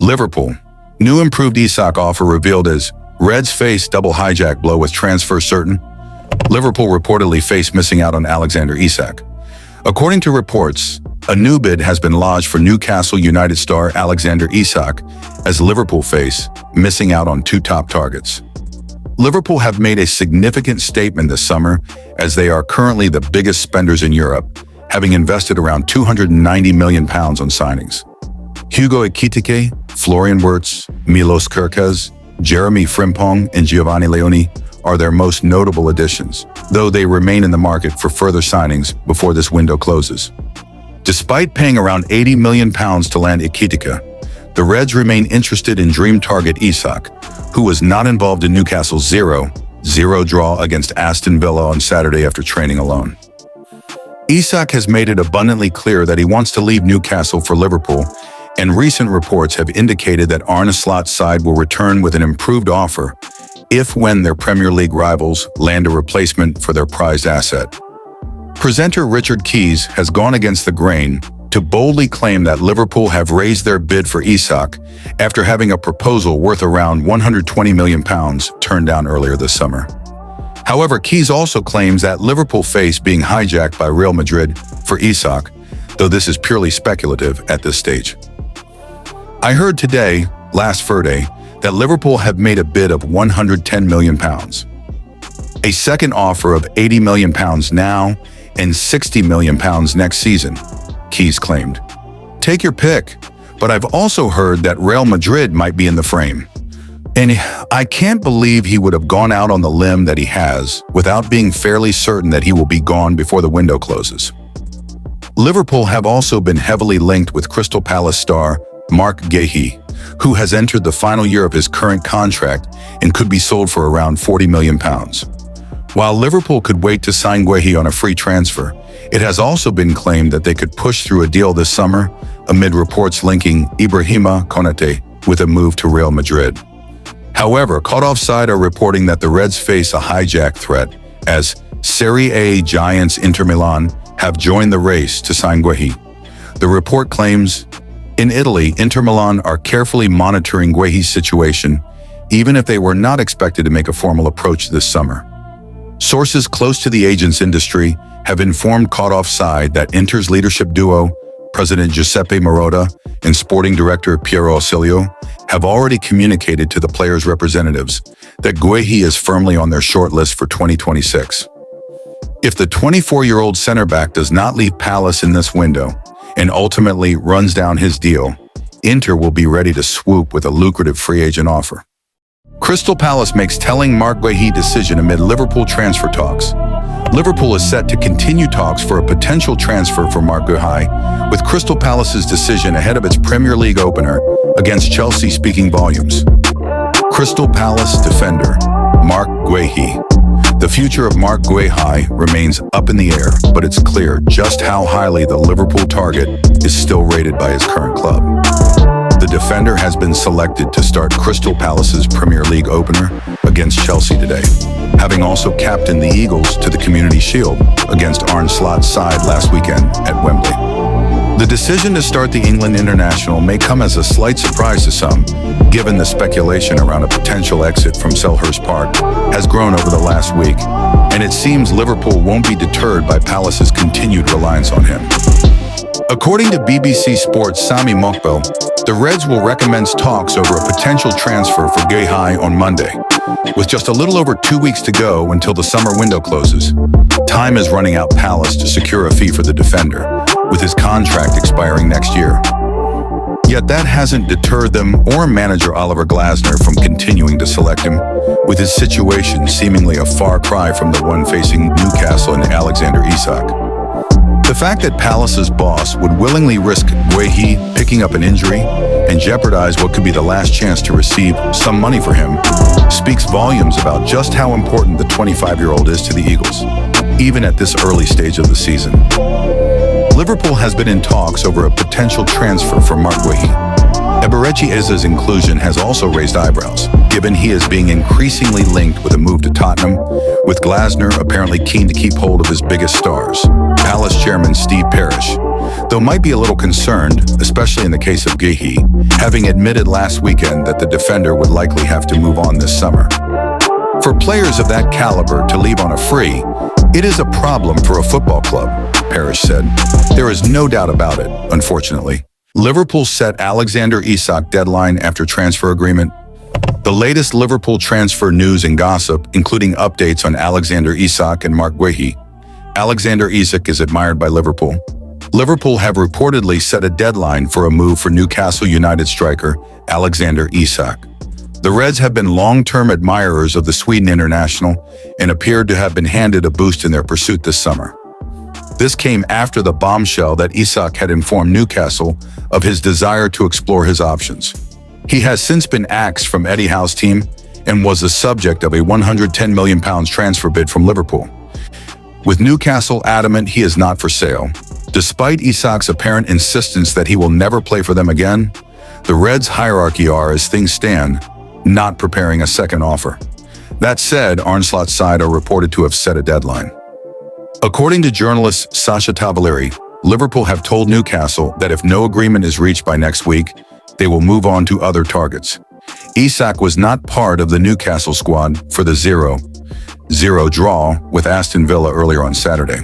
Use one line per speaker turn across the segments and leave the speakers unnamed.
Liverpool. New improved Isak offer revealed as Reds face double hijack blow with transfer certain. Liverpool reportedly face missing out on Alexander Isak. According to reports, a new bid has been lodged for Newcastle United star Alexander Isak as Liverpool face missing out on two top targets. Liverpool have made a significant statement this summer as they are currently the biggest spenders in Europe, having invested around £290 million on signings. Hugo Ekitike, Florian Wirtz, Milos Kerkez, Jeremy Frimpong, and Giovanni Leoni are their most notable additions, though they remain in the market for further signings before this window closes. Despite paying around £80 million to land Ekitike, the Reds remain interested in dream target Isak, who was not involved in Newcastle's 0-0 draw against Aston Villa on Saturday after training alone. Isak has made it abundantly clear that he wants to leave Newcastle for Liverpool, and recent reports have indicated that Arne Slot's side will return with an improved offer when their Premier League rivals land a replacement for their prized asset. Presenter Richard Keys has gone against the grain to boldly claim that Liverpool have raised their bid for Isak after having a proposal worth around £120 million turned down earlier this summer. However, Keys also claims that Liverpool face being hijacked by Real Madrid for Isak, though this is purely speculative at this stage. I heard today, last Friday, that Liverpool have made a bid of £110 million. A second offer of £80 million now and £60 million next season, Keys claimed. Take your pick, but I've also heard that Real Madrid might be in the frame. And I can't believe he would have gone out on the limb that he has without being fairly certain that he will be gone before the window closes. Liverpool have also been heavily linked with Crystal Palace star Marc Guehi, who has entered the final year of his current contract and could be sold for around £40 million. While Liverpool could wait to sign Guehi on a free transfer, it has also been claimed that they could push through a deal this summer amid reports linking Ibrahima Konate with a move to Real Madrid. However, caught offside are reporting that the Reds face a hijack threat as Serie A giants Inter Milan have joined the race to sign Guehi. The report claims, in Italy, Inter Milan are carefully monitoring Guehi's situation, even if they were not expected to make a formal approach this summer. Sources close to the agents industry have informed Caught Offside that Inter's leadership duo, President Giuseppe Marotta and Sporting Director Piero Ausilio, have already communicated to the players' representatives that Guehi is firmly on their short list for 2026. If the 24-year-old center-back does not leave Palace in this window and ultimately runs down his deal, Inter will be ready to swoop with a lucrative free agent offer. Crystal Palace makes telling Marc Guehi decision amid Liverpool transfer talks. Liverpool is set to continue talks for a potential transfer for Marc Guehi, with Crystal Palace's decision ahead of its Premier League opener against Chelsea speaking volumes. Crystal Palace defender Marc Guehi. The future of Marc Guehi remains up in the air, but it's clear just how highly the Liverpool target is still rated by his current club. The defender has been selected to start Crystal Palace's Premier League opener against Chelsea today, having also captained the Eagles to the Community Shield against Arne Slot's side last weekend at Wembley. The decision to start the England international may come as a slight surprise to some, given the speculation around a potential exit from Selhurst Park has grown over the last week, and it seems Liverpool won't be deterred by Palace's continued reliance on him. According to BBC Sports' Sami Mokbel, the Reds will recommence talks over a potential transfer for Guehi on Monday. With just a little over 2 weeks to go until the summer window closes, time is running out Palace to secure a fee for the defender, with his contract expiring next year. Yet that hasn't deterred them or manager Oliver Glasner from continuing to select him, with his situation seemingly a far cry from the one facing Newcastle and Alexander Isak. The fact that Palace's boss would willingly risk Guehi picking up an injury and jeopardize what could be the last chance to receive some money for him speaks volumes about just how important the 25-year-old is to the Eagles, even at this early stage of the season. Liverpool has been in talks over a potential transfer for Marc Guehi. Eberechi Eze's inclusion has also raised eyebrows, given he is being increasingly linked with a move to Tottenham, with Glasner apparently keen to keep hold of his biggest stars. Palace chairman Steve Parish though might be a little concerned, especially in the case of Guehi, having admitted last weekend that the defender would likely have to move on this summer. For players of that caliber to leave on a free, it is a problem for a football club, Parrish said. There is no doubt about it, unfortunately. Liverpool set Alexander Isak deadline after transfer agreement. The latest Liverpool transfer news and gossip, including updates on Alexander Isak and Marc Guehi. Alexander Isak is admired by Liverpool. Liverpool have reportedly set a deadline for a move for Newcastle United striker Alexander Isak. The Reds have been long-term admirers of the Sweden international and appeared to have been handed a boost in their pursuit this summer. This came after the bombshell that Isak had informed Newcastle of his desire to explore his options. He has since been axed from Eddie Howe's team and was the subject of a £110 million transfer bid from Liverpool. With Newcastle adamant he is not for sale, despite Isak's apparent insistence that he will never play for them again, the Reds' hierarchy are, as things stand, not preparing a second offer. That said, Arnslot's side are reported to have set a deadline. According to journalist Sasha Tavaleri, Liverpool have told Newcastle that if no agreement is reached by next week, they will move on to other targets. Isak was not part of the Newcastle squad for the 0-0 draw with Aston Villa earlier on Saturday.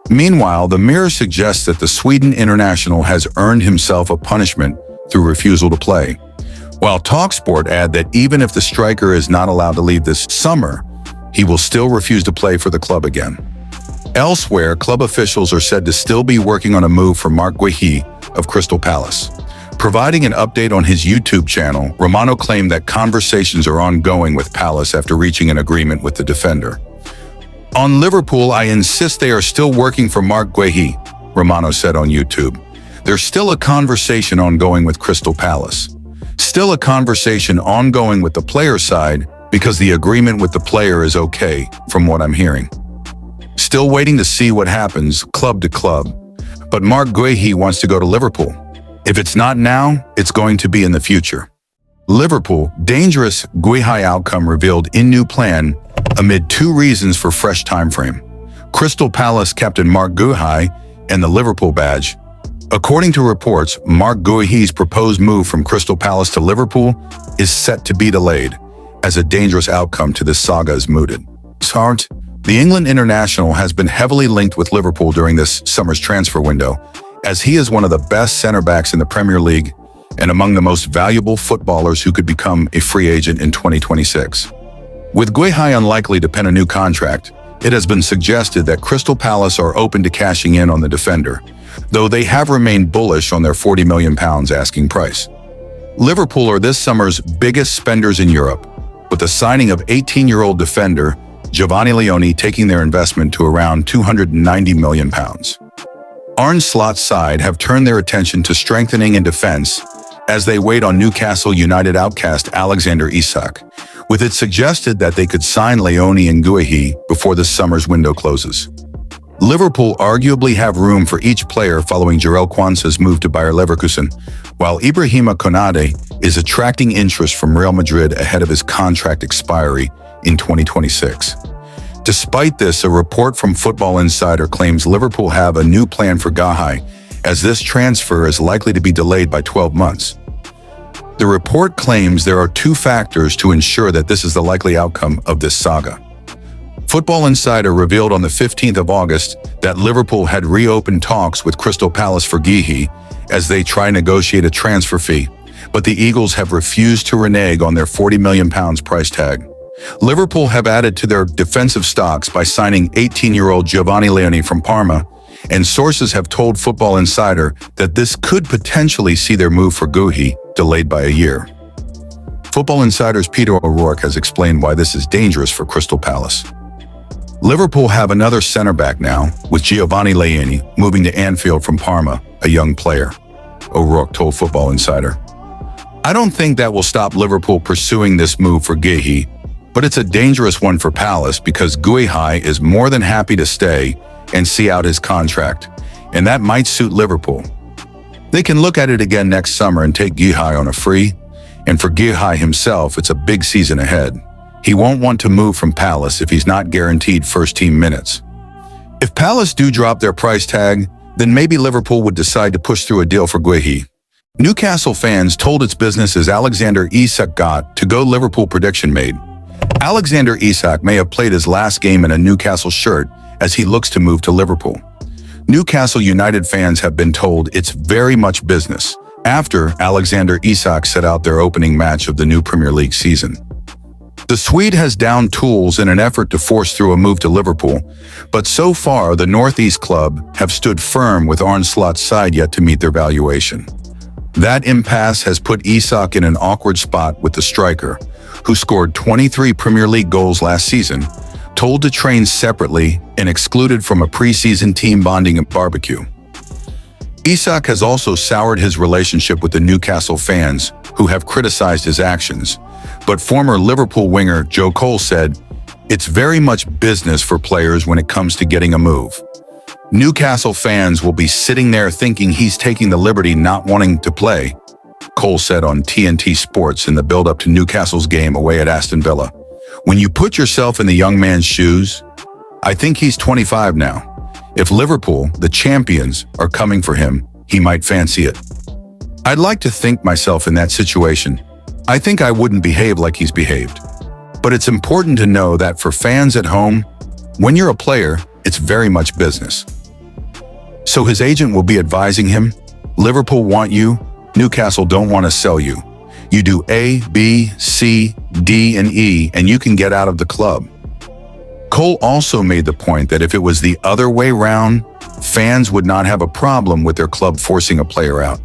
Meanwhile, the Mirror suggests that the Sweden international has earned himself a punishment through refusal to play, while TalkSport add that even if the striker is not allowed to leave this summer, he will still refuse to play for the club again. Elsewhere, club officials are said to still be working on a move for Marc Guehi of Crystal Palace. Providing an update on his YouTube channel, Romano claimed that conversations are ongoing with Palace after reaching an agreement with the defender. On Liverpool, I insist they are still working for Marc Guehi, Romano said on YouTube. There's still a conversation ongoing with Crystal Palace. Still a conversation ongoing with the player side because the agreement with the player is okay, from what I'm hearing. Still waiting to see what happens, club to club. But Marc Guehi wants to go to Liverpool. If it's not now, it's going to be in the future. Liverpool, dangerous Guehi outcome revealed in new plan amid two reasons for fresh timeframe. Crystal Palace captain Marc Guehi and the Liverpool badge. According to reports, Marc Guehi's proposed move from Crystal Palace to Liverpool is set to be delayed, as a dangerous outcome to this saga is mooted. The England international has been heavily linked with Liverpool during this summer's transfer window, as he is one of the best centre-backs in the Premier League and among the most valuable footballers who could become a free agent in 2026. With Guehi unlikely to pen a new contract, it has been suggested that Crystal Palace are open to cashing in on the defender, though they have remained bullish on their £40 million asking price. Liverpool are this summer's biggest spenders in Europe, with the signing of 18-year-old defender Giovanni Leone taking their investment to around £290 million. Arne Slot's side have turned their attention to strengthening in defense as they wait on Newcastle United outcast Alexander Isak, with it suggested that they could sign Leone and Guehi before this summer's window closes. Liverpool arguably have room for each player following Jarell Quansah's move to Bayer Leverkusen, while Ibrahima Konate is attracting interest from Real Madrid ahead of his contract expiry in 2026. Despite this, a report from Football Insider claims Liverpool have a new plan for Guehi, as this transfer is likely to be delayed by 12 months. The report claims there are two factors to ensure that this is the likely outcome of this saga. Football Insider revealed on the 15th of August that Liverpool had reopened talks with Crystal Palace for Guehi as they try to negotiate a transfer fee, but the Eagles have refused to renege on their £40 million price tag. Liverpool have added to their defensive stocks by signing 18-year-old Giovanni Leone from Parma, and sources have told Football Insider that this could potentially see their move for Guehi delayed by a year. Football Insider's Peter O'Rourke has explained why this is dangerous for Crystal Palace. Liverpool have another centre-back now, with Giovanni Leone moving to Anfield from Parma, a young player, O'Rourke told Football Insider. I don't think that will stop Liverpool pursuing this move for Guehi, but it's a dangerous one for Palace because Guehi is more than happy to stay and see out his contract, and that might suit Liverpool. They can look at it again next summer and take Guehi on a free, and for Guehi himself, it's a big season ahead. He won't want to move from Palace if he's not guaranteed first-team minutes. If Palace do drop their price tag, then maybe Liverpool would decide to push through a deal for Guehi. Newcastle fans told its business as Alexander Isak got to go Liverpool prediction made. Alexander Isak may have played his last game in a Newcastle shirt as he looks to move to Liverpool. Newcastle United fans have been told it's very much business after Alexander Isak set out their opening match of the new Premier League season. The Swede has downed tools in an effort to force through a move to Liverpool, but so far the Northeast club have stood firm with Arne Slot's side yet to meet their valuation. That impasse has put Isak in an awkward spot with the striker, who scored 23 Premier League goals last season, told to train separately and excluded from a preseason team bonding and barbecue. Isak has also soured his relationship with the Newcastle fans, who have criticized his actions, but former Liverpool winger Joe Cole said, "It's very much business for players when it comes to getting a move. Newcastle fans will be sitting there thinking he's taking the liberty not wanting to play," Cole said on TNT Sports in the build-up to Newcastle's game away at Aston Villa. "When you put yourself in the young man's shoes, I think he's 25 now. If Liverpool, the champions, are coming for him, he might fancy it. I'd like to think myself in that situation. I think I wouldn't behave like he's behaved. But it's important to know that for fans at home, when you're a player, it's very much business." So his agent will be advising him, "Liverpool want you, Newcastle don't want to sell you. You do A, B, C, D, and E, and you can get out of the club." Cole also made the point that if it was the other way round, fans would not have a problem with their club forcing a player out.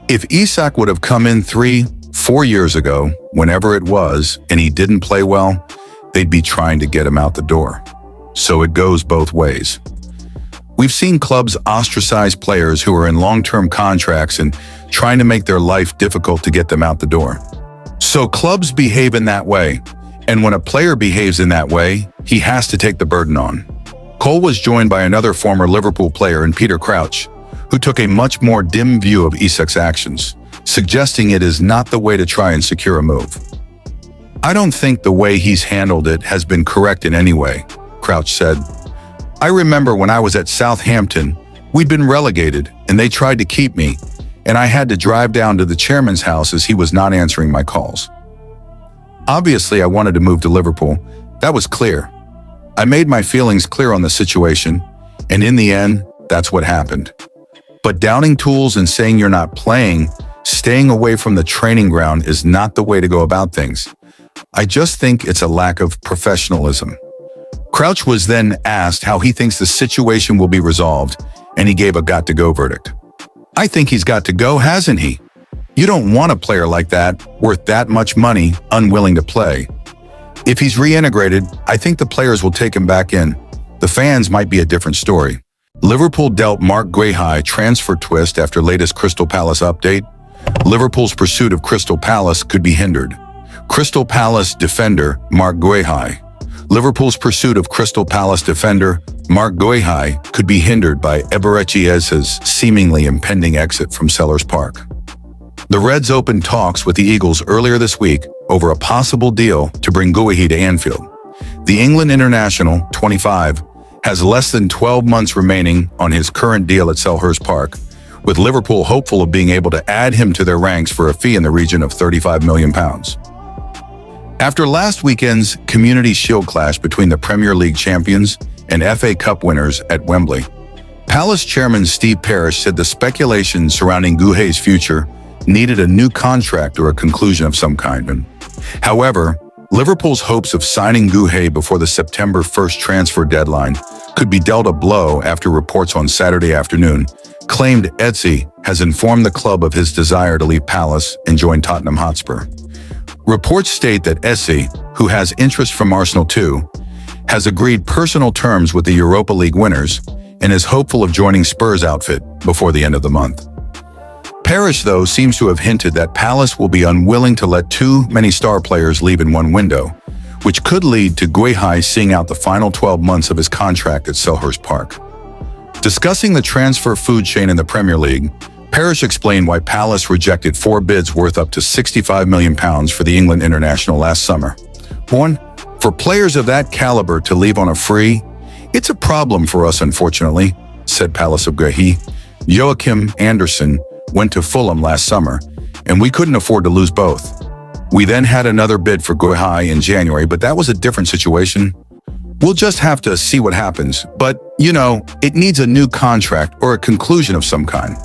If Isak would have come in 3-4 years ago, whenever it was, and he didn't play well, they'd be trying to get him out the door. So it goes both ways. We've seen clubs ostracize players who are in long-term contracts and trying to make their life difficult to get them out the door. So clubs behave in that way, and when a player behaves in that way, he has to take the burden on. Cole was joined by another former Liverpool player in Peter Crouch, who took a much more dim view of Isak's actions, suggesting it is not the way to try and secure a move. "I don't think the way he's handled it has been correct in any way," Crouch said. "I remember when I was at Southampton, we'd been relegated and they tried to keep me, and I had to drive down to the chairman's house as he was not answering my calls. Obviously, I wanted to move to Liverpool. That was clear. I made my feelings clear on the situation, and in the end, that's what happened. But downing tools and saying you're not playing, staying away from the training ground is not the way to go about things. I just think it's a lack of professionalism." Crouch was then asked how he thinks the situation will be resolved, and he gave a got-to-go verdict. "I think he's got to go, hasn't he? You don't want a player like that, worth that much money, unwilling to play. If he's reintegrated, I think the players will take him back in. The fans might be a different story." Liverpool dealt Marc Guehi transfer twist after latest Crystal Palace update. Liverpool's pursuit of Crystal Palace could be hindered. Crystal Palace defender Marc Guehi. Liverpool's pursuit of Crystal Palace defender Marc Guehi could be hindered by Eberechi Eze's seemingly impending exit from Selhurst Park. The Reds opened talks with the Eagles earlier this week over a possible deal to bring Guehi to Anfield. The England international, 25, has less than 12 months remaining on his current deal at Selhurst Park, with Liverpool hopeful of being able to add him to their ranks for a fee in the region of £35 million. After last weekend's Community Shield clash between the Premier League champions and FA Cup winners at Wembley, Palace chairman Steve Parish said the speculation surrounding Guehi's future needed a new contract or a conclusion of some kind. However, Liverpool's hopes of signing Guehi before the September 1st transfer deadline could be dealt a blow after reports on Saturday afternoon claimed Eze has informed the club of his desire to leave Palace and join Tottenham Hotspur. Reports state that Eze, who has interest from Arsenal too, has agreed personal terms with the Europa League winners and is hopeful of joining Spurs' outfit before the end of the month. Parish, though, seems to have hinted that Palace will be unwilling to let too many star players leave in one window, which could lead to Guehi seeing out the final 12 months of his contract at Selhurst Park. Discussing the transfer food chain in the Premier League, Parish explained why Palace rejected 4 bids worth up to £65 million for the England international last summer. One, for players of that caliber to leave on a free, it's a problem for us, unfortunately. said Palace of Guehi. Joachim Anderson went to Fulham last summer, and we couldn't afford to lose both. We then had another bid for Guehi in January, but that was a different situation. We'll just have to see what happens, but, it needs a new contract or a conclusion of some kind.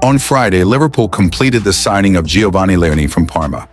On Friday, Liverpool completed the signing of Giovanni Leoni from Parma.